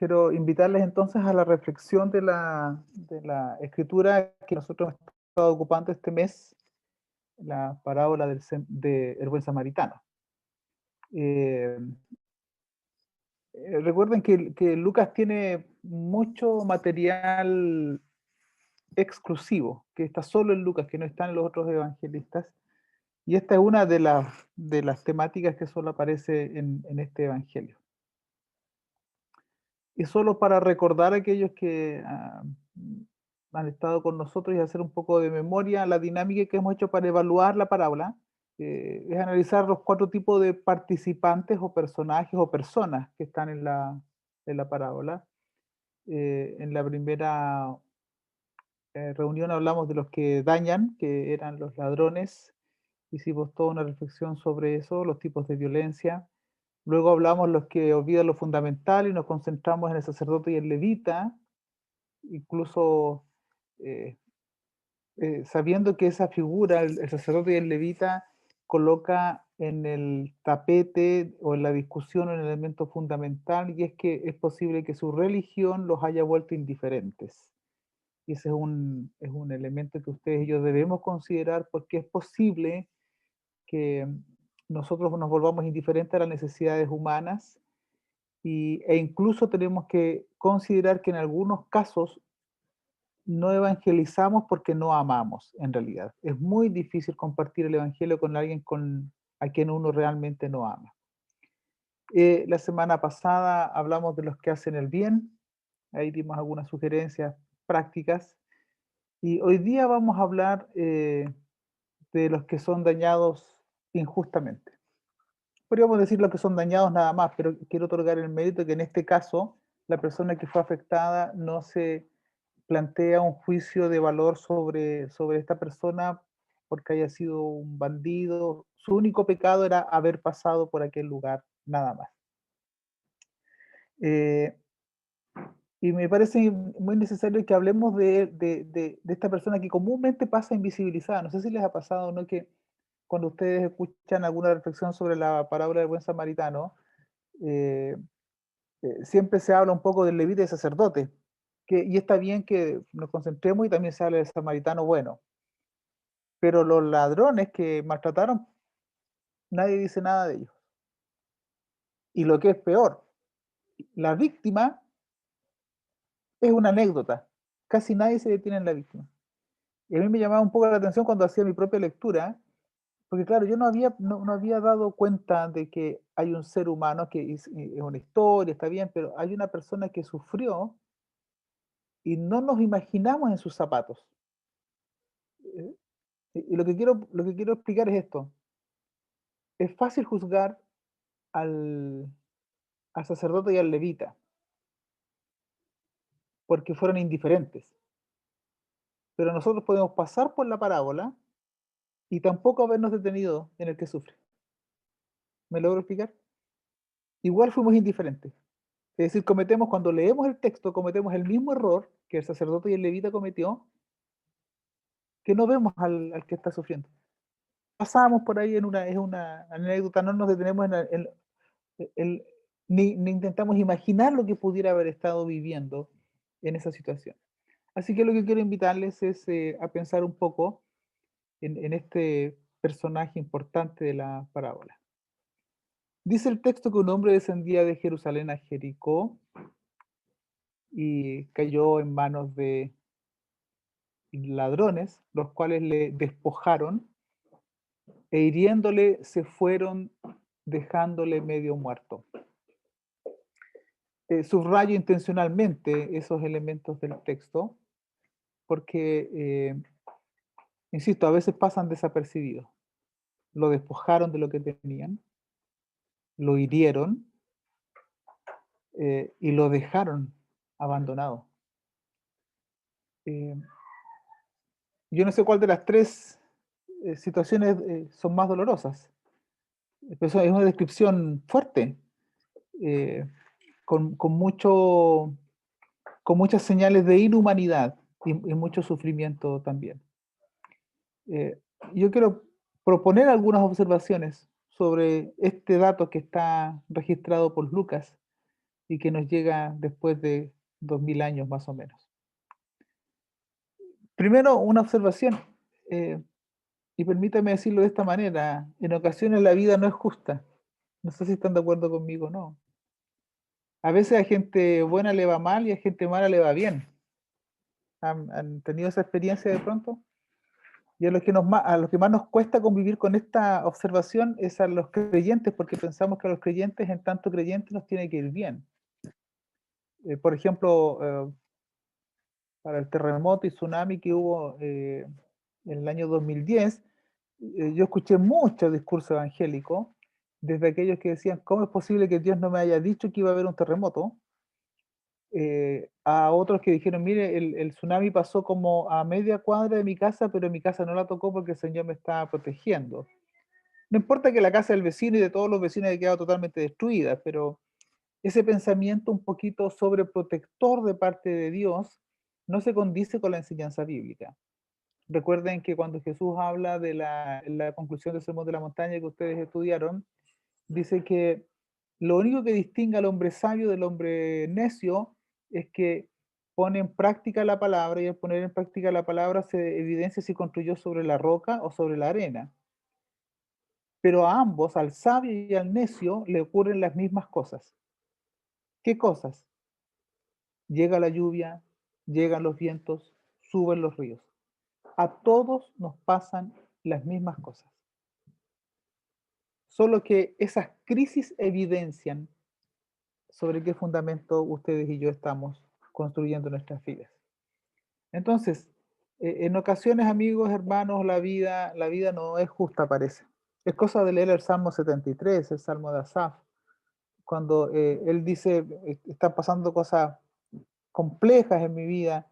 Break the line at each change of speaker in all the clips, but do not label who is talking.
quiero invitarles entonces a la reflexión de la escritura que nosotros hemos estado ocupando este mes, la parábola del buen samaritano. Eh, Recuerden que Lucas tiene mucho material exclusivo, que está solo en Lucas, que no está en los otros evangelistas, y esta es una de las temáticas que solo aparece en este evangelio. Y solo para recordar a aquellos que han estado con nosotros y hacer un poco de memoria, la dinámica que hemos hecho para evaluar la parábola es analizar los 4 tipos de participantes o personajes o personas que están en la parábola. En la primera reunión hablamos de los que dañan, que eran los ladrones. Hicimos toda una reflexión sobre eso, los tipos de violencia. Luego hablamos los que olvidan lo fundamental y nos concentramos en el sacerdote y el levita, incluso eh, sabiendo que esa figura, el sacerdote y el levita, coloca en el tapete o en la discusión un elemento fundamental, y es que es posible que su religión los haya vuelto indiferentes. Y ese es un elemento que ustedes y yo debemos considerar, porque es posible que nosotros nos volvamos indiferentes a las necesidades humanas e incluso tenemos que considerar que en algunos casos no evangelizamos porque no amamos, en realidad. Es muy difícil compartir el evangelio con alguien a quien uno realmente no ama. La semana pasada hablamos de los que hacen el bien, ahí dimos algunas sugerencias prácticas, y hoy día vamos a hablar de los que son dañados injustamente. Podríamos decir los que son dañados nada más, pero quiero otorgar el mérito que en este caso la persona que fue afectada no se plantea un juicio de valor sobre esta persona porque haya sido un bandido. Su único pecado era haber pasado por aquel lugar, nada más. Eh, y me parece muy necesario que hablemos de esta persona que comúnmente pasa invisibilizada. No sé si les ha pasado o no que cuando ustedes escuchan alguna reflexión sobre la parábola del buen samaritano, eh, siempre se habla un poco del levita y sacerdote, y está bien que nos concentremos y también se habla del samaritano bueno, pero los ladrones que maltrataron, nadie dice nada de ellos. Y lo que es peor, la víctima es una anécdota, casi nadie se detiene en la víctima. Y a mí me llamaba un poco la atención cuando hacía mi propia lectura, porque claro, yo no había dado cuenta de que hay un ser humano que es una historia, está bien, pero hay una persona que sufrió y no nos imaginamos en sus zapatos. Eh, Y lo que quiero explicar es esto. Es fácil juzgar al, al sacerdote y al levita porque fueron indiferentes. Pero nosotros podemos pasar por la parábola y tampoco habernos detenido en el que sufre. ¿Me logro explicar? Igual fuimos indiferentes. Es decir, cuando leemos el texto, cometemos el mismo error que el sacerdote y el levita cometió, que no vemos al que está sufriendo. Pasamos por ahí es una anécdota, no nos detenemos el- ni intentamos imaginar lo que pudiera haber estado viviendo en esa situación. Así que lo que quiero invitarles es a pensar un poco en este personaje importante de la parábola. Dice el texto que un hombre descendía de Jerusalén a Jericó y cayó en manos de ladrones, los cuales le despojaron e hiriéndole se fueron dejándole medio muerto. Subrayo intencionalmente esos elementos del texto porque, insisto, a veces pasan desapercibidos. Lo despojaron de lo que tenían, lo hirieron y lo dejaron abandonado. Eh, yo no sé cuál de las 3 situaciones son más dolorosas. Pero eso es una descripción fuerte, eh, con con muchas señales de inhumanidad y mucho sufrimiento también. Eh, yo quiero proponer algunas observaciones sobre este dato que está registrado por Lucas y que nos llega después de 2000 años más o menos. Primero, una observación, eh, y permítame decirlo de esta manera, en ocasiones la vida no es justa. No sé si están de acuerdo conmigo o no. A veces a gente buena le va mal y a gente mala le va bien. ¿Han tenido esa experiencia de pronto? Y a los que más nos cuesta convivir con esta observación es a los creyentes, porque pensamos que a los creyentes, en tanto creyentes, nos tiene que ir bien. Por ejemplo, para el terremoto y tsunami que hubo en el año 2010, yo escuché muchos discursos evangélicos, desde aquellos que decían, ¿cómo es posible que Dios no me haya dicho que iba a haber un terremoto? A otros que dijeron, mire, el tsunami pasó como a media cuadra de mi casa, pero mi casa no la tocó porque el Señor me estaba protegiendo. No importa que la casa del vecino y de todos los vecinos haya quedado totalmente destruida, pero ese pensamiento un poquito sobreprotector de parte de Dios no se condice con la enseñanza bíblica. Recuerden que cuando Jesús habla de en la conclusión del Sermón de la Montaña que ustedes estudiaron, dice que lo único que distingue al hombre sabio del hombre necio es que pone en práctica la palabra, y al poner en práctica la palabra se evidencia si construyó sobre la roca o sobre la arena. Pero a ambos, al sabio y al necio, le ocurren las mismas cosas. ¿Qué cosas? Llega la lluvia, llegan los vientos, suben los ríos. A todos nos pasan las mismas cosas. Solo que esas crisis evidencian sobre qué fundamento ustedes y yo estamos construyendo nuestras vidas. Entonces, en ocasiones, amigos, hermanos, la vida no es justa, parece. Es cosa de leer el Salmo 73, el Salmo de Asaf, cuando él dice, están pasando cosas complejas en mi vida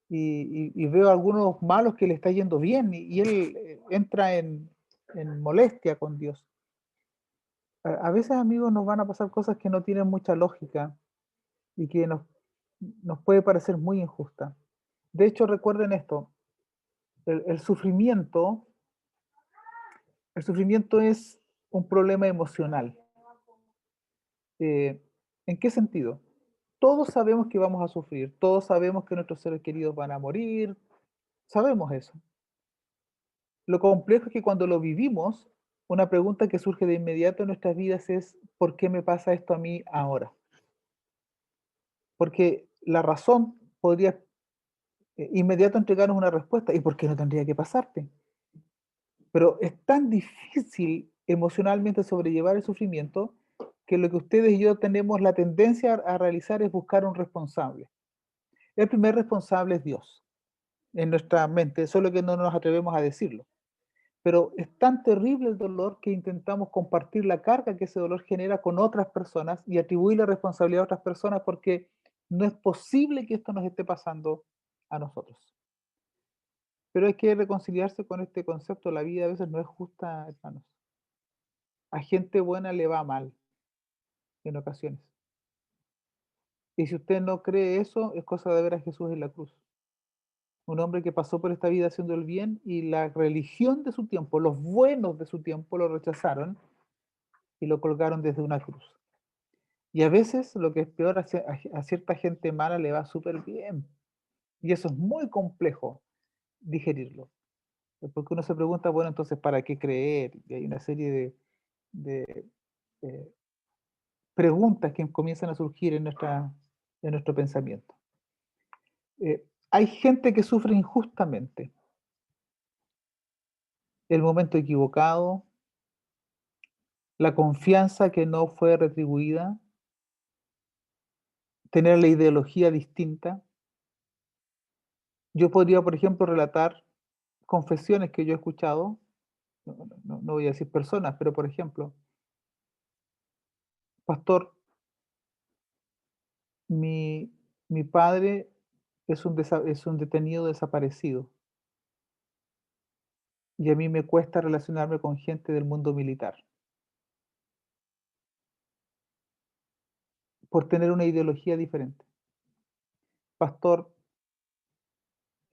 y veo algunos malos que le está yendo bien y él entra en molestia con Dios. A veces, amigos, nos van a pasar cosas que no tienen mucha lógica y que nos puede parecer muy injusta. De hecho, recuerden esto, el sufrimiento, el sufrimiento es un problema emocional. Eh, ¿En qué sentido? Todos sabemos que vamos a sufrir, todos sabemos que nuestros seres queridos van a morir, sabemos eso. Lo complejo es que cuando lo vivimos, una pregunta que surge de inmediato en nuestras vidas es, ¿por qué me pasa esto a mí ahora? Porque la razón podría inmediato entregarnos una respuesta, ¿y por qué no tendría que pasarte? Pero es tan difícil emocionalmente sobrellevar el sufrimiento que lo que ustedes y yo tenemos la tendencia a realizar es buscar un responsable. El primer responsable es Dios en nuestra mente, solo que no nos atrevemos a decirlo. Pero es tan terrible el dolor que intentamos compartir la carga que ese dolor genera con otras personas y atribuir la responsabilidad a otras personas porque no es posible que esto nos esté pasando a nosotros. Pero hay que reconciliarse con este concepto. La vida a veces no es justa, hermanos. A gente buena le va mal en ocasiones. Y si usted no cree eso, es cosa de ver a Jesús en la cruz. Un hombre que pasó por esta vida haciendo el bien y la religión de su tiempo, los buenos de su tiempo lo rechazaron y lo colgaron desde una cruz. Y a veces lo que es peor, a cierta gente mala le va súper bien. Y eso es muy complejo digerirlo. Porque uno se pregunta, bueno, entonces, ¿para qué creer? Y hay una serie de, eh, preguntas que comienzan a surgir en nuestro pensamiento. Hay gente que sufre injustamente. El momento equivocado, la confianza que no fue retribuida, tener la ideología distinta. Yo podría, por ejemplo, relatar confesiones que yo he escuchado, no voy a decir personas, pero por ejemplo, pastor, mi, mi padre es un detenido desaparecido y a mí me cuesta relacionarme con gente del mundo militar por tener una ideología diferente. Pastor,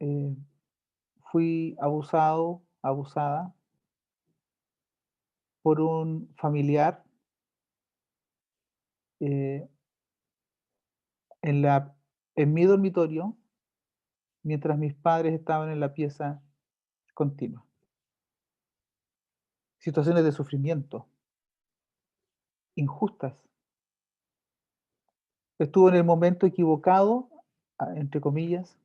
eh, fui abusado, abusada por un familiar, eh, en la en mi dormitorio, mientras mis padres estaban en la pieza continua. Situaciones de sufrimiento, injustas. Estuvo en el momento equivocado, entre comillas,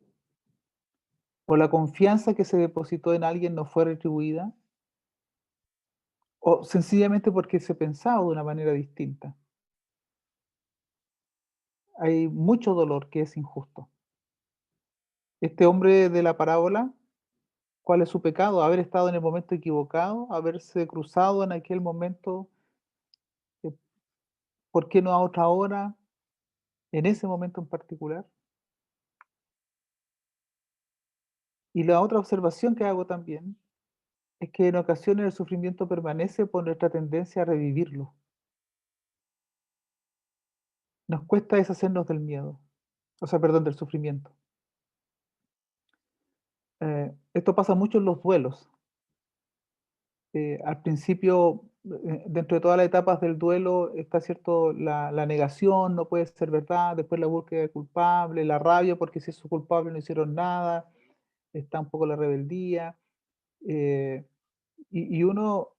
o la confianza que se depositó en alguien no fue retribuida, o sencillamente porque se pensaba de una manera distinta. Hay mucho dolor que es injusto. Este hombre de la parábola, ¿cuál es su pecado? Haber estado en el momento equivocado, haberse cruzado en aquel momento, eh, ¿por qué no a otra hora, en ese momento en particular? Y la otra observación que hago también es que en ocasiones el sufrimiento permanece por nuestra tendencia a revivirlo. Nos cuesta deshacernos del miedo, o sea, perdón, del sufrimiento. Esto pasa mucho en los duelos. Al principio, dentro de todas las etapas del duelo está cierto la negación, no puede ser verdad, después la búsqueda de culpable, la rabia porque si es su culpable no hicieron nada, está un poco la rebeldía, eh, y uno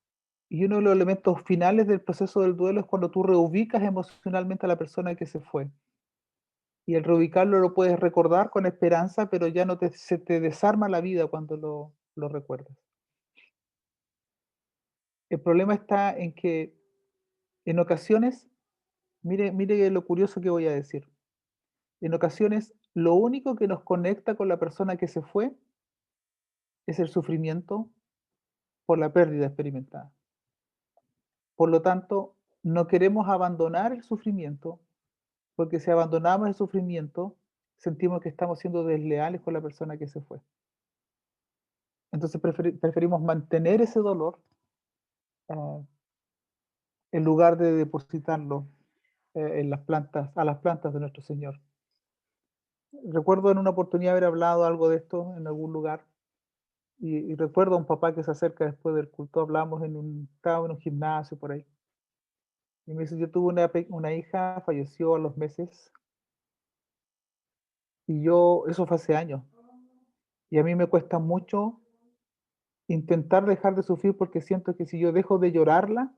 de los elementos finales del proceso del duelo es cuando tú reubicas emocionalmente a la persona que se fue. Y el reubicarlo lo puedes recordar con esperanza, pero ya no se te desarma la vida cuando lo recuerdas. El problema está en que en ocasiones, mire lo curioso que voy a decir. En ocasiones, lo único que nos conecta con la persona que se fue es el sufrimiento por la pérdida experimentada. Por lo tanto, no queremos abandonar el sufrimiento, porque si abandonamos el sufrimiento, sentimos que estamos siendo desleales con la persona que se fue. Entonces preferimos mantener ese dolor, ah, en lugar de depositarlo, en las plantas, a las plantas de nuestro Señor. Recuerdo en una oportunidad haber hablado algo de esto en algún lugar, y recuerdo a un papá que se acerca después del culto, hablamos estaba en un gimnasio por ahí, y me dice: "Yo tuve una hija, falleció a los meses, y eso fue hace años, y a mí me cuesta mucho intentar dejar de sufrir porque siento que si yo dejo de llorarla,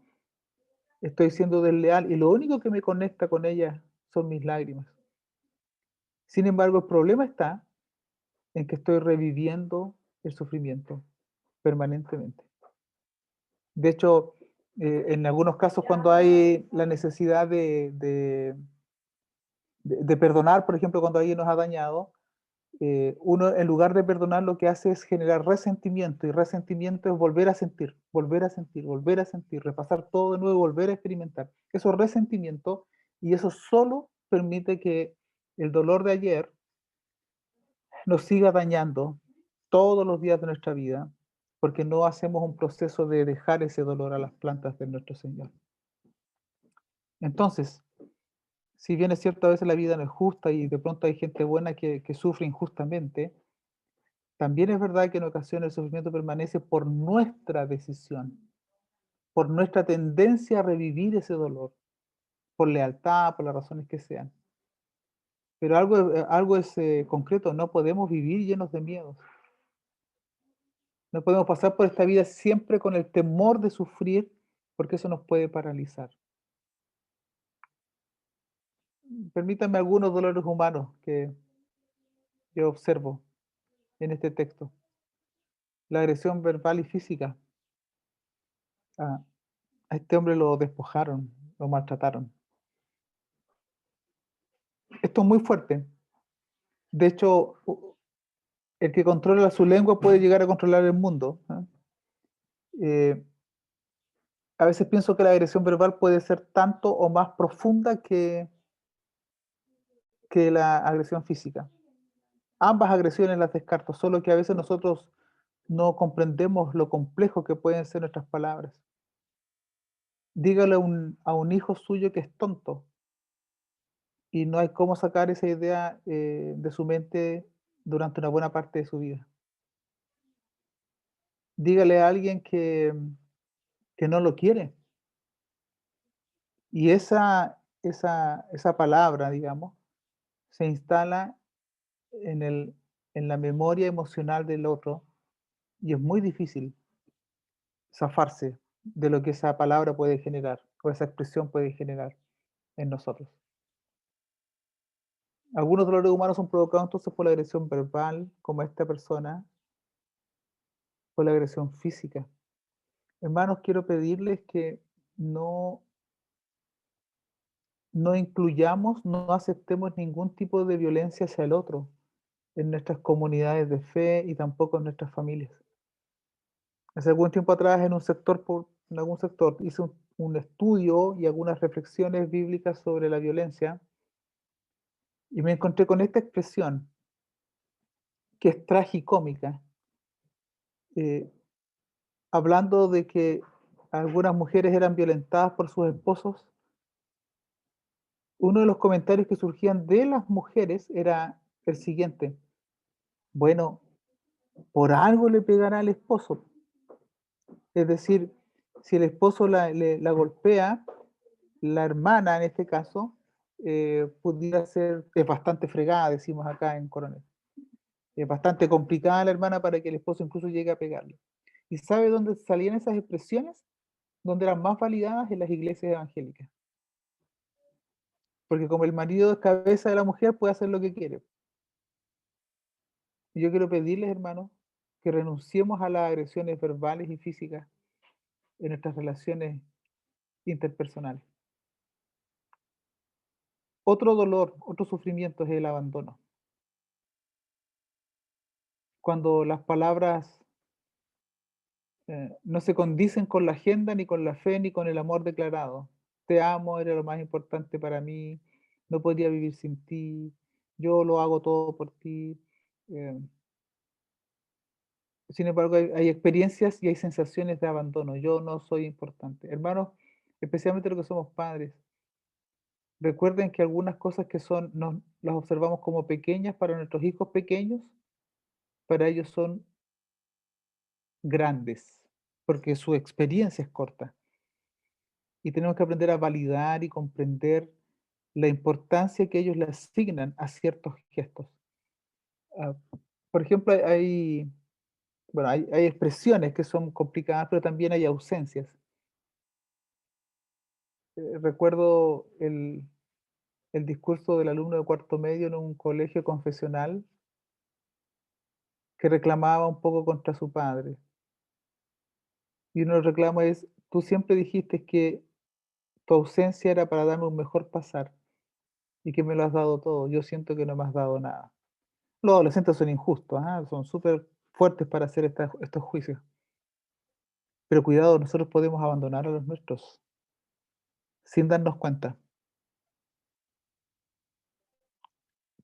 estoy siendo desleal, y lo único que me conecta con ella son mis lágrimas. Sin embargo, el problema está en que estoy reviviendo el sufrimiento permanentemente". De hecho, en algunos casos, cuando hay la necesidad de perdonar, por ejemplo, cuando alguien nos ha dañado, uno en lugar de perdonar lo que hace es generar resentimiento, y resentimiento es volver a sentir, volver a sentir, volver a sentir, repasar todo de nuevo, volver a experimentar. Eso es resentimiento, y eso solo permite que el dolor de ayer nos siga dañando todos los días de nuestra vida, porque no hacemos un proceso de dejar ese dolor a las plantas de nuestro Señor. Entonces, si bien es cierto, a veces la vida no es justa y de pronto hay gente buena que sufre injustamente, también es verdad que en ocasiones el sufrimiento permanece por nuestra decisión, por nuestra tendencia a revivir ese dolor, por lealtad, por las razones que sean. Pero algo es concreto, no podemos vivir llenos de miedos. No podemos pasar por esta vida siempre con el temor de sufrir, porque eso nos puede paralizar. Permítanme algunos dolores humanos que yo observo en este texto. La agresión verbal y física. A a este hombre lo despojaron, lo maltrataron. Esto es muy fuerte. De hecho, el que controla su lengua puede llegar a controlar el mundo, ¿ah? Eh, a veces pienso que la agresión verbal puede ser tanto o más profunda que la agresión física. Ambas agresiones las descarto, solo que a veces nosotros no comprendemos lo complejo que pueden ser nuestras palabras. Dígale a un hijo suyo que es tonto, y no hay cómo sacar esa idea, de su mente durante una buena parte de su vida. Dígale a alguien que no lo quiere, y esa palabra, digamos, se instala en la memoria emocional del otro y es muy difícil zafarse de lo que esa palabra puede generar o esa expresión puede generar en nosotros. Algunos dolores humanos son provocados entonces por la agresión verbal, como esta persona, por la agresión física. Hermanos, quiero pedirles que no, no incluyamos, no aceptemos ningún tipo de violencia hacia el otro en nuestras comunidades de fe y tampoco en nuestras familias. Hace algún tiempo atrás en algún sector hice un estudio y algunas reflexiones bíblicas sobre la violencia y me encontré con esta expresión que es tragicómica, eh, hablando de que algunas mujeres eran violentadas por sus esposos. Uno de los comentarios que surgían de las mujeres era el siguiente: bueno, por algo le pegará al esposo. Es decir, si el esposo la golpea, la hermana en este caso, pudiera ser, es bastante fregada, decimos acá en Coronel. Es bastante complicada la hermana para que el esposo incluso llegue a pegarle. ¿Y sabe dónde salían esas expresiones? Donde eran más validadas en las iglesias evangélicas. Porque como el marido es cabeza de la mujer, puede hacer lo que quiere. Y yo quiero pedirles, hermanos, que renunciemos a las agresiones verbales y físicas en nuestras relaciones interpersonales. Otro dolor, otro sufrimiento es el abandono. Cuando las palabras no se condicen con la agenda, ni con la fe, ni con el amor declarado. Te amo, eres lo más importante para mí, no podría vivir sin ti, yo lo hago todo por ti. eh, Sin embargo, hay experiencias y hay sensaciones de abandono. Yo no soy importante. Hermanos, especialmente los que somos padres, recuerden que algunas cosas que son, las observamos como pequeñas para nuestros hijos pequeños, para ellos son grandes, porque su experiencia es corta. Y tenemos que aprender a validar y comprender la importancia que ellos le asignan a ciertos gestos. Ah, por ejemplo, bueno, hay expresiones que son complicadas, pero también hay ausencias. Recuerdo el discurso del alumno de cuarto medio en un colegio confesional que reclamaba un poco contra su padre. Y uno de los reclamos es: tú siempre dijiste que tu ausencia era para darme un mejor pasar y que me lo has dado todo. Yo siento que no me has dado nada. Los adolescentes son injustos, son súper fuertes para hacer estos juicios. Pero cuidado, nosotros podemos abandonar a los nuestros sin darnos cuenta.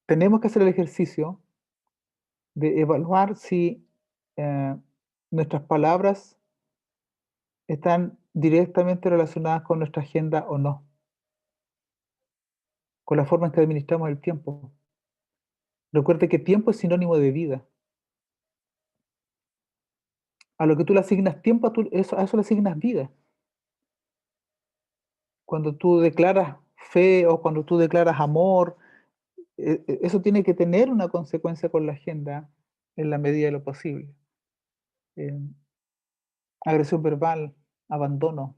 Tenemos que hacer el ejercicio de evaluar si eh, nuestras palabras están directamente relacionadas con nuestra agenda o no, con la forma en que administramos el tiempo. Recuerde que tiempo es sinónimo de vida. A lo que tú le asignas tiempo, a eso le asignas vida. Cuando tú declaras fe o cuando tú declaras amor, eso tiene que tener una consecuencia con la agenda en la medida de lo posible. Eh, Agresión verbal, abandono,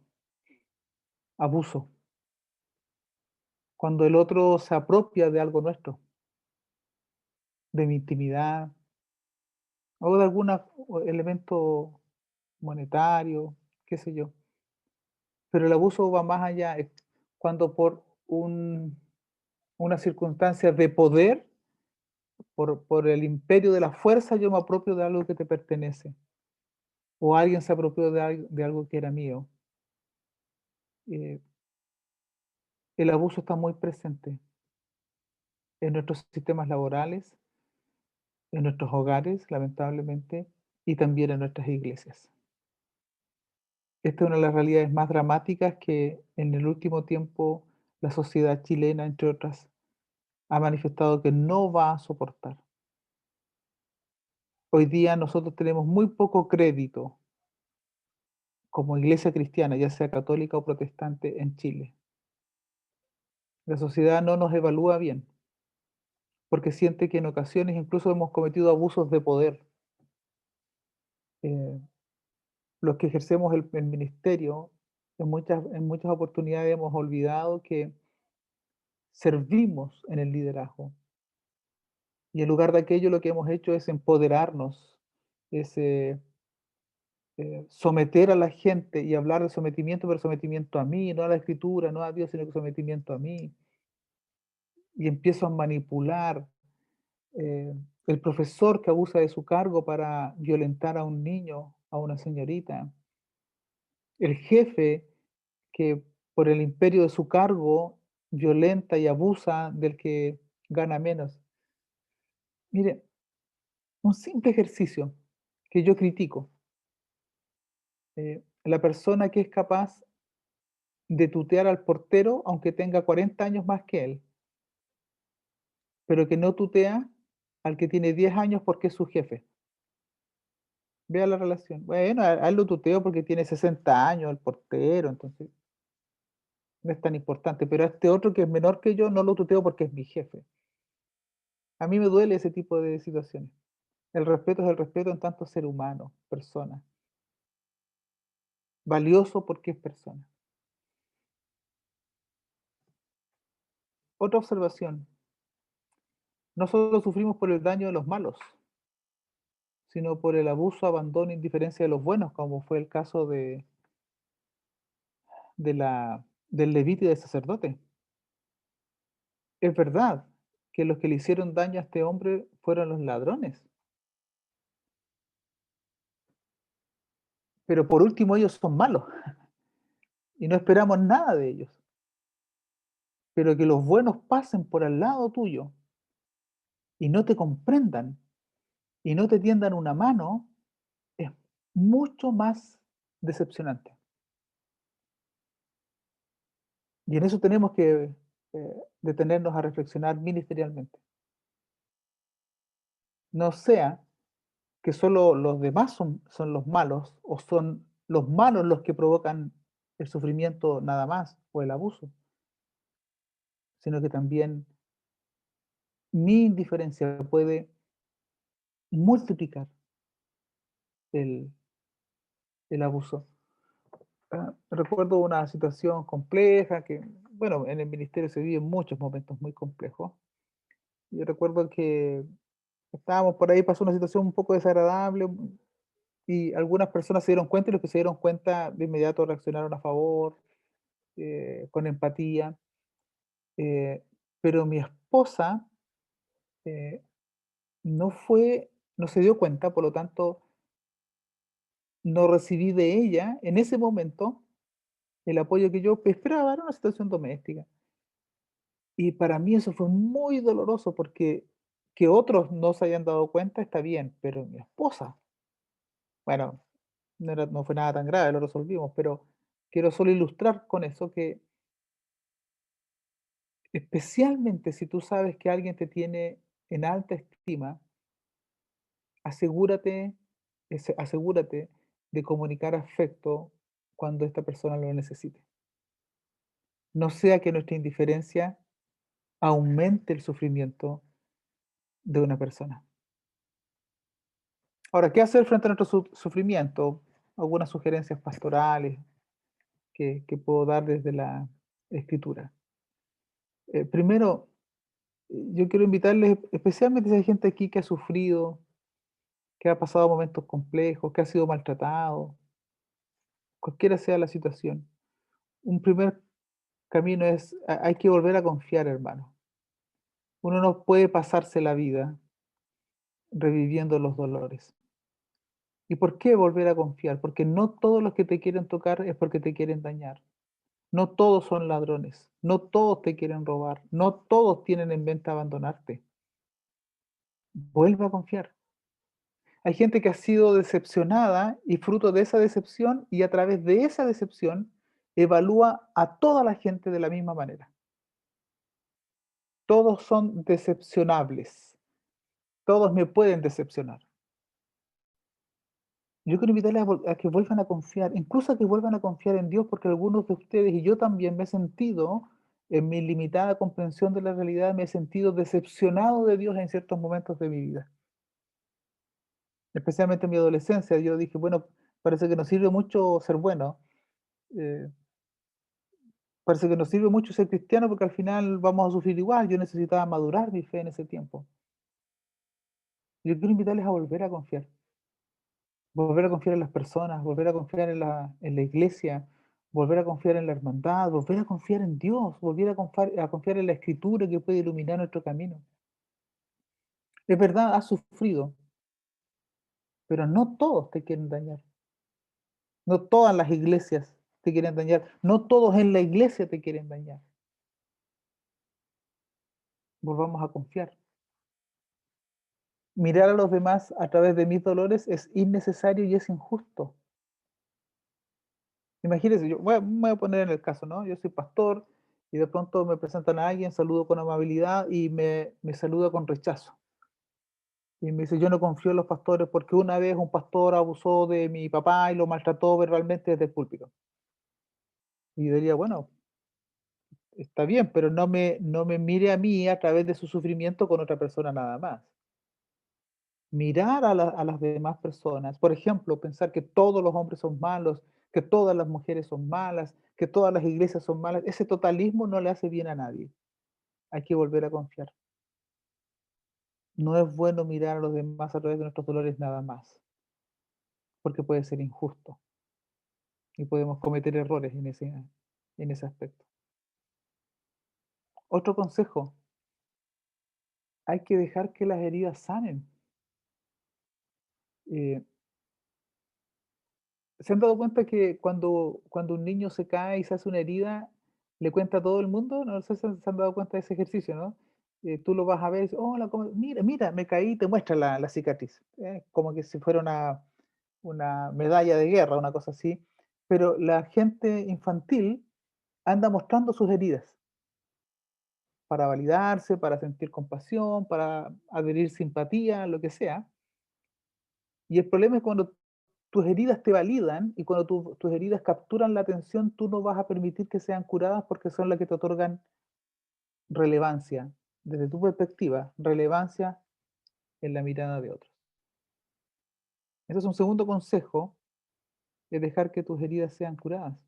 abuso. Cuando el otro se apropia de algo nuestro, de mi intimidad o de algún elemento monetario, qué sé yo. Pero el abuso va más allá, es cuando por una circunstancia de poder, por el imperio de la fuerza, yo me apropio de algo que te pertenece, o alguien se apropió de algo que era mío. Eh, el abuso está muy presente en nuestros sistemas laborales, en nuestros hogares, lamentablemente, y también en nuestras iglesias. Esta es una de las realidades más dramáticas que en el último tiempo la sociedad chilena, entre otras, ha manifestado que no va a soportar. Hoy día nosotros tenemos muy poco crédito como iglesia cristiana, ya sea católica o protestante en Chile. La sociedad no nos evalúa bien. porque siente que en ocasiones incluso hemos cometido abusos de poder. Eh, los que ejercemos el ministerio, en muchas oportunidades hemos olvidado que servimos en el liderazgo. Y en lugar de aquello, lo que hemos hecho es empoderarnos, es someter a la gente y hablar de sometimiento, pero sometimiento a mí, no a la escritura, no a Dios, sino que sometimiento a mí. Y empiezo a manipular. eh, el profesor que abusa de su cargo para violentar a un niño, a una señorita. El jefe que por el imperio de su cargo violenta y abusa del que gana menos. Mire, un simple ejercicio que yo critico, la persona que es capaz de tutear al portero aunque tenga 40 años más que él, pero que no tutea al que tiene 10 años porque es su jefe. Vea la relación. Bueno, a él lo tuteo porque tiene 60 años, el portero, entonces no es tan importante, pero a este otro que es menor que yo no lo tuteo porque es mi jefe. A mí me duele ese tipo de situaciones. El respeto es el respeto en tanto ser humano, persona. Valioso porque es persona. Otra observación, no solo sufrimos por el daño de los malos, sino por el abuso, abandono e indiferencia de los buenos, como fue el caso del levita y del sacerdote. Es verdad que los que le hicieron daño a este hombre fueron los ladrones, pero por último ellos son malos y no esperamos nada de ellos. Pero que los buenos pasen por al lado tuyo y no te comprendan y no te tiendan una mano, es mucho más decepcionante. Y en eso tenemos que detenernos a reflexionar ministerialmente. No sea que solo los demás son los malos o son los malos los que provocan el sufrimiento nada más o el abuso, sino que también mi indiferencia puede multiplicar el, el abuso. Recuerdo una situación compleja que, bueno, en el ministerio se viven muchos momentos muy complejos. Yo recuerdo que estábamos por ahí, pasó una situación un poco desagradable y algunas personas se dieron cuenta y los que se dieron cuenta de inmediato reaccionaron a favor, con empatía. eh, pero mi esposa eh, no se dio cuenta, por lo tanto, no recibí de ella en ese momento el apoyo que yo esperaba, era una situación doméstica. Y para mí eso fue muy doloroso porque que otros no se hayan dado cuenta está bien, pero mi esposa, bueno, no fue nada tan grave, lo resolvimos, pero quiero solo ilustrar con eso que especialmente si tú sabes que alguien te tiene en alta estima, asegúrate, asegúrate de comunicar afecto cuando esta persona lo necesite. No sea que nuestra indiferencia aumente el sufrimiento de una persona. Ahora, ¿qué hacer frente a nuestro sufrimiento? Algunas sugerencias pastorales que puedo dar desde la escritura. Primero, yo quiero invitarles, especialmente si hay gente aquí que ha sufrido, que ha pasado momentos complejos, que ha sido maltratado, cualquiera sea la situación. Un primer camino es, hay que volver a confiar, hermano. Uno no puede pasarse la vida reviviendo los dolores. ¿Y por qué volver a confiar? Porque no todos los que te quieren tocar es porque te quieren dañar. No todos son ladrones, no todos te quieren robar, no todos tienen en mente abandonarte. Vuelve a confiar. Hay gente que ha sido decepcionada y fruto de esa decepción y a través de esa decepción evalúa a toda la gente de la misma manera. Todos son decepcionables, todos me pueden decepcionar. Yo quiero invitarles a que vuelvan a confiar, incluso a que vuelvan a confiar en Dios, porque algunos de ustedes y yo también me he sentido en mi limitada comprensión de la realidad, me he sentido decepcionado de Dios en ciertos momentos de mi vida, especialmente en mi adolescencia. Yo dije, bueno, parece que no sirve mucho ser bueno, eh, parece que no sirve mucho ser cristiano porque al final vamos a sufrir igual. Yo necesitaba madurar mi fe en ese tiempo. Yo quiero invitarles a volver a confiar en las personas, volver a confiar en la iglesia, volver a confiar en la hermandad, volver a confiar en Dios, volver a confiar en la escritura que puede iluminar nuestro camino. Es verdad, has sufrido, pero no todos te quieren dañar. No todas las iglesias te quieren dañar. No todos en la iglesia te quieren dañar. Volvamos a confiar. Mirar a los demás a través de mis dolores es innecesario y es injusto. Imagínense, yo me voy a poner en el caso, ¿no? Yo soy pastor y de pronto me presentan a alguien, saludo con amabilidad y me saluda con rechazo. Y me dice, yo no confío en los pastores porque una vez un pastor abusó de mi papá y lo maltrató verbalmente desde el púlpito. Y yo diría, bueno, está bien, pero no me mire a mí a través de su sufrimiento con otra persona nada más. Mirar a las demás personas, por ejemplo, pensar que todos los hombres son malos, que todas las mujeres son malas, que todas las iglesias son malas, ese totalismo no le hace bien a nadie. Hay que volver a confiar. No es bueno mirar a los demás a través de nuestros dolores nada más, porque puede ser injusto y podemos cometer errores en ese aspecto. Otro consejo, hay que dejar que las heridas sanen. Eh, ¿Se han dado cuenta que cuando un niño se cae y se hace una herida, le cuenta a todo el mundo? No sé si se han dado cuenta de ese ejercicio, ¿no? Tú lo vas a ver y dices: "Hola, mira, mira, me caí", te muestra la cicatriz, como que si fuera una medalla de guerra, una cosa así. Pero la gente infantil anda mostrando sus heridas para validarse, para sentir compasión, para adherir simpatía, lo que sea. Y el problema es cuando tus heridas te validan y cuando tus heridas capturan la atención, tú no vas a permitir que sean curadas porque son las que te otorgan relevancia, desde tu perspectiva, relevancia en la mirada de otros. Ese es un segundo consejo, es dejar que tus heridas sean curadas.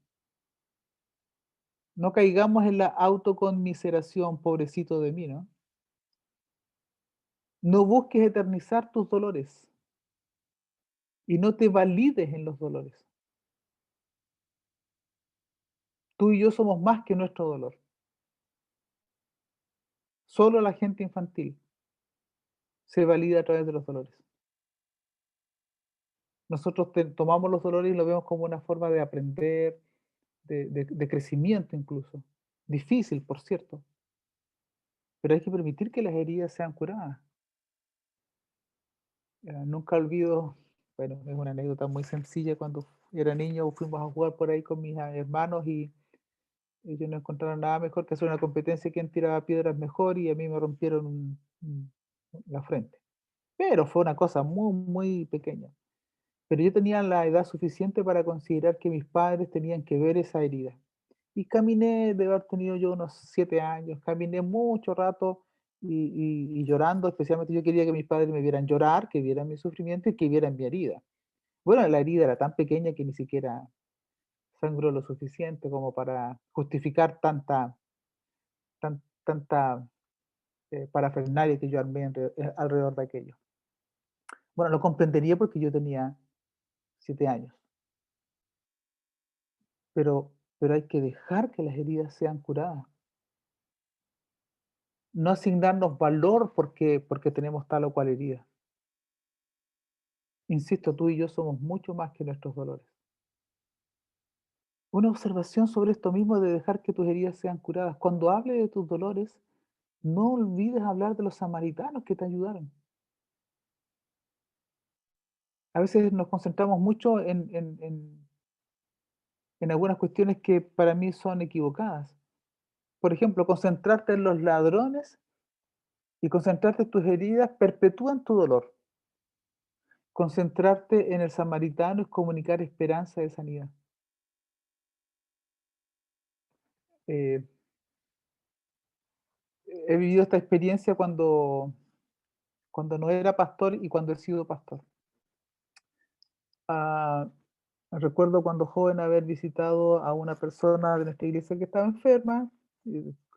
No caigamos en la autoconmiseración, pobrecito de mí, ¿no? No busques eternizar tus dolores y no te valides en los dolores. Tú y yo somos más que nuestro dolor. Solo la gente infantil se valida a través de los dolores. Nosotros tomamos los dolores y lo vemos como una forma de aprender, de crecimiento incluso. Difícil, por cierto, pero hay que permitir que las heridas sean curadas. Nunca olvido, bueno, es una anécdota muy sencilla, cuando era niño fuimos a jugar por ahí con mis hermanos y ellos no encontraron nada mejor que hacer una competencia quién tiraba piedras mejor y a mí me rompieron la frente. Pero fue una cosa muy, muy pequeña. Pero yo tenía la edad suficiente para considerar que mis padres tenían que ver esa herida. Y caminé, de haber tenido yo unos 7 años, caminé mucho rato y llorando, especialmente yo quería que mis padres me vieran llorar, que vieran mi sufrimiento y que vieran mi herida. Bueno, la herida era tan pequeña que ni siquiera sangró lo suficiente como para justificar tanta parafernalia que yo armé alrededor de aquello. Bueno, lo comprendería porque yo tenía 7 años. Pero hay que dejar que las heridas sean curadas. No asignarnos valor porque tenemos tal o cual herida. Insisto, tú y yo somos mucho más que nuestros dolores. Una observación sobre esto mismo de dejar que tus heridas sean curadas. Cuando hable de tus dolores, no olvides hablar de los samaritanos que te ayudaron. A veces nos concentramos mucho en algunas cuestiones que para mí son equivocadas. Por ejemplo, concentrarte en los ladrones y concentrarte en tus heridas perpetúan tu dolor. Concentrarte en el samaritano es comunicar esperanza de sanidad. Eh, he vivido esta experiencia cuando no era pastor y cuando he sido pastor. Ah, recuerdo cuando joven haber visitado a una persona de nuestra iglesia que estaba enferma.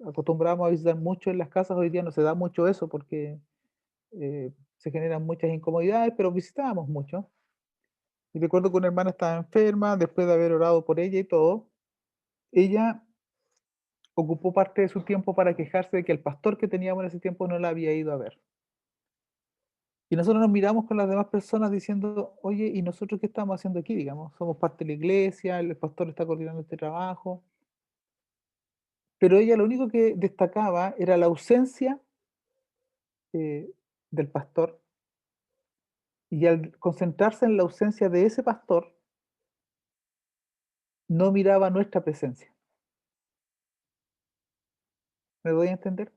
Acostumbramos a visitar mucho en las casas, hoy día no se da mucho eso porque se generan muchas incomodidades, pero visitábamos mucho. Y recuerdo que una hermana estaba enferma, después de haber orado por ella y todo, ella ocupó parte de su tiempo para quejarse de que el pastor que teníamos en ese tiempo no la había ido a ver. Y nosotros nos miramos con las demás personas diciendo, oye, ¿y nosotros qué estamos haciendo aquí? Digamos, somos parte de la iglesia, el pastor está coordinando este trabajo, pero ella lo único que destacaba era la ausencia eh, del pastor, y al concentrarse en la ausencia de ese pastor, no miraba nuestra presencia. ¿Me doy a entender?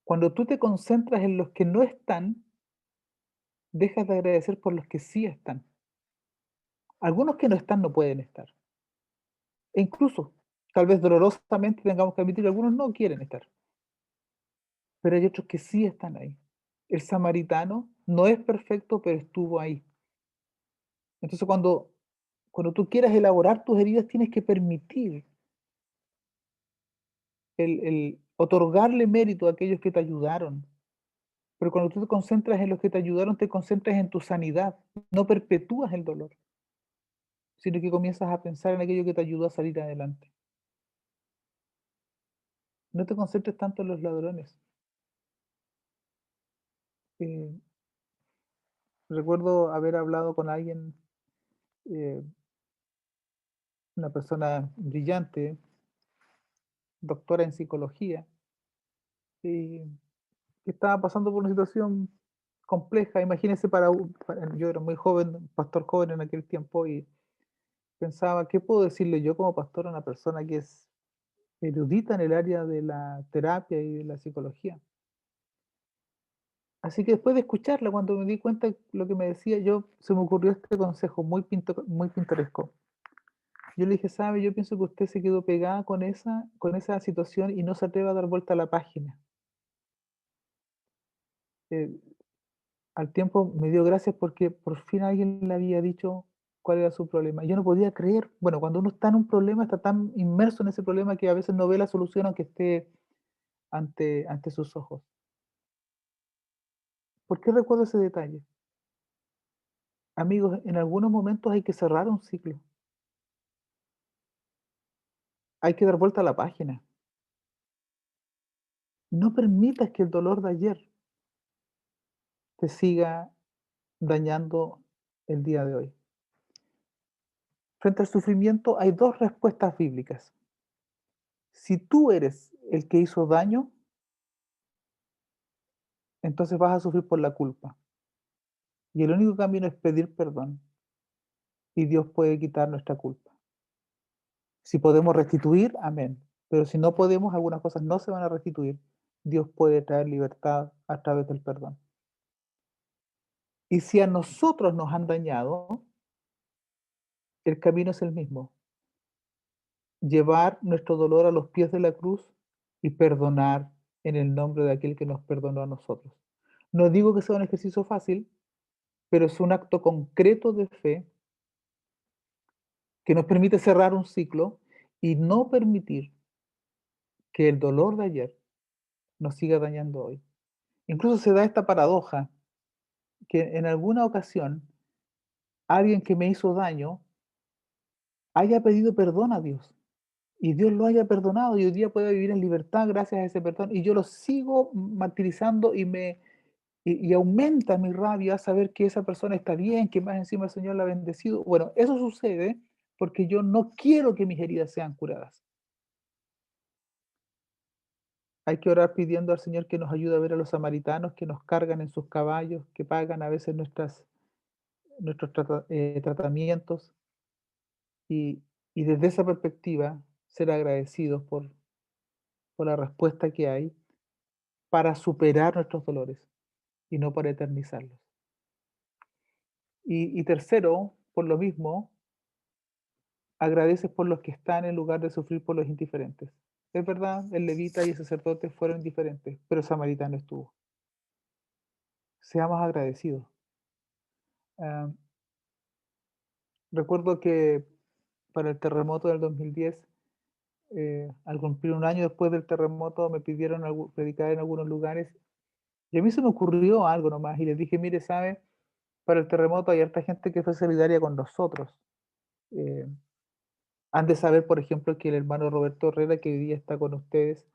Cuando tú te concentras en los que no están, dejas de agradecer por los que sí están. Algunos que no están no pueden estar. E incluso, tal vez dolorosamente tengamos que admitir, algunos no quieren estar, pero hay otros que sí están ahí. El samaritano no es perfecto, pero estuvo ahí. Entonces, cuando tú quieras elaborar tus heridas, tienes que permitir el otorgarle mérito a aquellos que te ayudaron. Pero cuando tú te concentras en los que te ayudaron, te concentras en tu sanidad, no perpetúas el dolor, sino que comienzas a pensar en aquello que te ayudó a salir adelante. No te concentres tanto en los ladrones. Eh, recuerdo haber hablado con alguien, eh, una persona brillante, doctora en psicología, y que estaba pasando por una situación compleja. Imagínense, yo era muy joven, pastor joven en aquel tiempo, y pensaba, ¿qué puedo decirle yo como pastor a una persona que es erudita en el área de la terapia y de la psicología? Así que después de escucharla, cuando me di cuenta de lo que me decía, se me ocurrió este consejo muy pintoresco. Yo le dije, sabe, yo pienso que usted se quedó pegada con esa situación y no se atreve a dar vuelta a la página. Eh, al tiempo me dio gracias porque por fin alguien le había dicho cuál era su problema. Yo no podía creer, bueno, cuando uno está en un problema, está tan inmerso en ese problema que a veces no ve la solución aunque esté ante sus ojos. ¿Por qué recuerdo ese detalle? Amigos, en algunos momentos hay que cerrar un ciclo, hay que dar vuelta a la página. No permitas que el dolor de ayer te siga dañando el día de hoy. Frente al sufrimiento hay dos respuestas bíblicas. Si tú eres el que hizo daño, entonces vas a sufrir por la culpa. Y el único camino es pedir perdón. Y Dios puede quitar nuestra culpa. Si podemos restituir, amén. Pero si no podemos, algunas cosas no se van a restituir. Dios puede traer libertad a través del perdón. Y si a nosotros nos han dañado, el camino es el mismo. Llevar nuestro dolor a los pies de la cruz y perdonar en el nombre de aquel que nos perdonó a nosotros. No digo que sea un ejercicio fácil, pero es un acto concreto de fe que nos permite cerrar un ciclo y no permitir que el dolor de ayer nos siga dañando hoy. Incluso se da esta paradoja que en alguna ocasión alguien que me hizo daño haya pedido perdón a Dios y Dios lo haya perdonado y hoy día pueda vivir en libertad gracias a ese perdón y yo lo sigo martirizando y aumenta mi rabia saber que esa persona está bien, que más encima el Señor la ha bendecido. Bueno, eso sucede porque yo no quiero que mis heridas sean curadas. Hay que orar pidiendo al Señor que nos ayude a ver a los samaritanos que nos cargan en sus caballos, que pagan a veces nuestros tratamientos y, y desde esa perspectiva ser agradecidos por la respuesta que hay para superar nuestros dolores y no para eternizarlos. Y tercero, por lo mismo, agradeces por los que están en lugar de sufrir por los indiferentes. es verdad, el levita y el sacerdote fueron diferentes, pero el samaritano estuvo. Seamos agradecidos. Ah, recuerdo que para el terremoto del 2010, al cumplir un año después del terremoto, me pidieron predicar en algunos lugares y a mí se me ocurrió algo nomás y les dije, mire, ¿sabe? Para el terremoto hay harta gente que fue solidaria con nosotros. Eh, Han de saber, por ejemplo, que el hermano Roberto Herrera, que hoy día está con ustedes,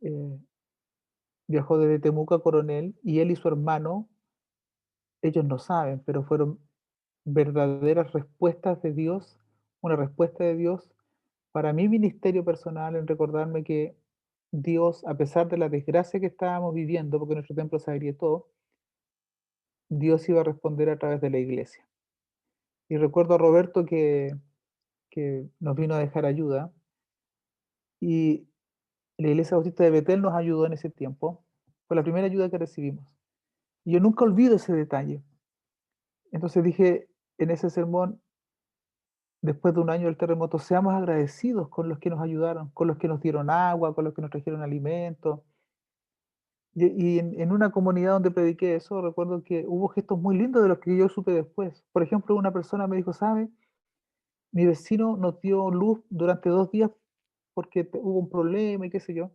eh, viajó desde Temuco a Coronel y él y su hermano, ellos no saben, pero fueron verdaderas respuestas de Dios, una respuesta de Dios para mi ministerio personal en recordarme que Dios, a pesar de la desgracia que estábamos viviendo, porque nuestro templo se agrietó, Dios iba a responder a través de la iglesia. Y recuerdo a Roberto que nos vino a dejar ayuda y la iglesia bautista de Betel nos ayudó en ese tiempo. Fue la primera ayuda que recibimos. Y yo nunca olvido ese detalle. Entonces dije en ese sermón, después de un año del terremoto, seamos agradecidos con los que nos ayudaron, con los que nos dieron agua, con los que nos trajeron alimentos. Y en una comunidad donde prediqué eso, recuerdo que hubo gestos muy lindos de los que yo supe después. Por ejemplo, una persona me dijo, ¿sabe? Mi vecino nos dio luz durante 2 días porque hubo un problema y qué sé yo.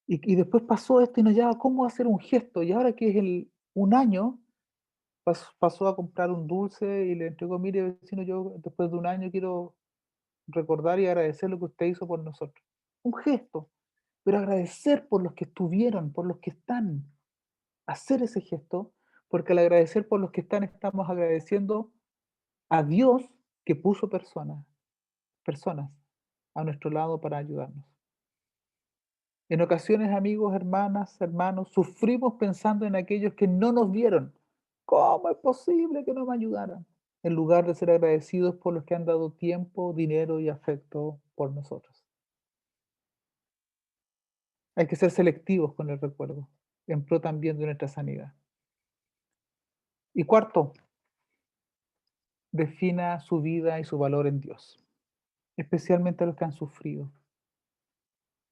Y después pasó esto y nos llevaba cómo hacer un gesto. Y ahora que es un año, pasó a comprar un dulce y le entregó, mire vecino, yo después de un año quiero recordar y agradecer lo que usted hizo por nosotros. Un gesto, pero agradecer por los que estuvieron, por los que están. Hacer ese gesto, porque al agradecer por los que están, estamos agradeciendo a Dios que puso personas a nuestro lado para ayudarnos. En ocasiones, amigos, hermanas, hermanos, sufrimos pensando en aquellos que no nos vieron. ¿Cómo es posible que no me ayudaran? En lugar de ser agradecidos por los que han dado tiempo, dinero y afecto por nosotros. Hay que ser selectivos con el recuerdo, en pro también de nuestra sanidad. Y cuarto, defina su vida y su valor en Dios, especialmente a los que han sufrido.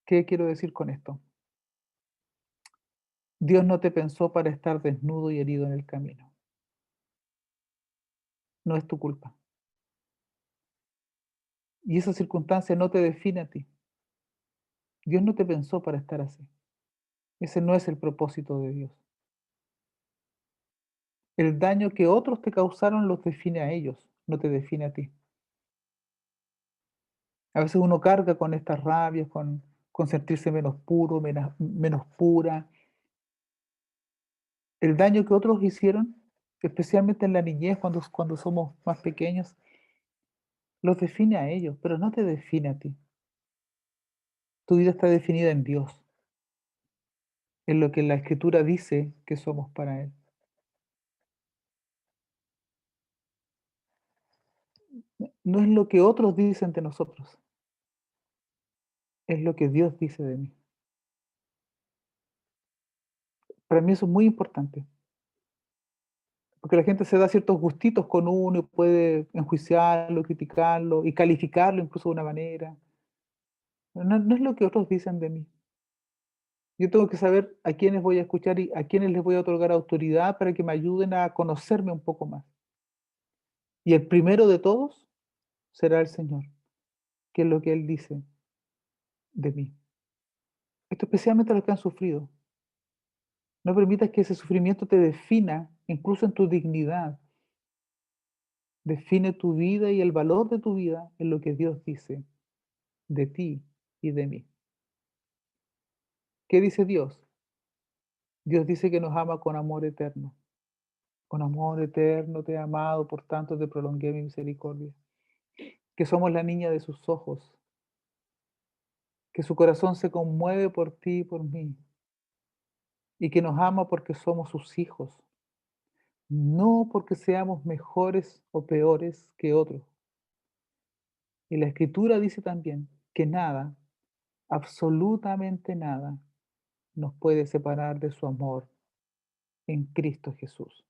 ¿Qué quiero decir con esto? Dios no te pensó para estar desnudo y herido en el camino. No es tu culpa. Y esa circunstancia no te define a ti. Dios no te pensó para estar así. Ese no es el propósito de Dios. El daño que otros te causaron los define a ellos, no te define a ti. A veces uno carga con estas rabias, con sentirse menos puro, menos pura. El daño que otros hicieron, especialmente en la niñez, cuando somos más pequeños, los define a ellos, pero no te define a ti. Tu vida está definida en Dios, en lo que la Escritura dice que somos para Él. No es lo que otros dicen de nosotros, es lo que Dios dice de mí. Para mí eso es muy importante, porque la gente se da ciertos gustitos con uno y puede enjuiciarlo, criticarlo y calificarlo incluso de una manera. No es lo que otros dicen de mí. Yo tengo que saber a quiénes voy a escuchar y a quiénes les voy a otorgar autoridad para que me ayuden a conocerme un poco más. Y el primero de todos será el Señor, que es lo que Él dice de mí. Esto especialmente a los que han sufrido. No permitas que ese sufrimiento te defina, incluso en tu dignidad. Define tu vida y el valor de tu vida en lo que Dios dice de ti y de mí. ¿Qué dice Dios? Dios dice que nos ama con amor eterno. Con amor eterno te he amado, por tanto te prolongué mi misericordia. Que somos la niña de sus ojos, que su corazón se conmueve por ti y por mí, y que nos ama porque somos sus hijos, no porque seamos mejores o peores que otros. Y la Escritura dice también que nada, absolutamente nada, nos puede separar de su amor en Cristo Jesús.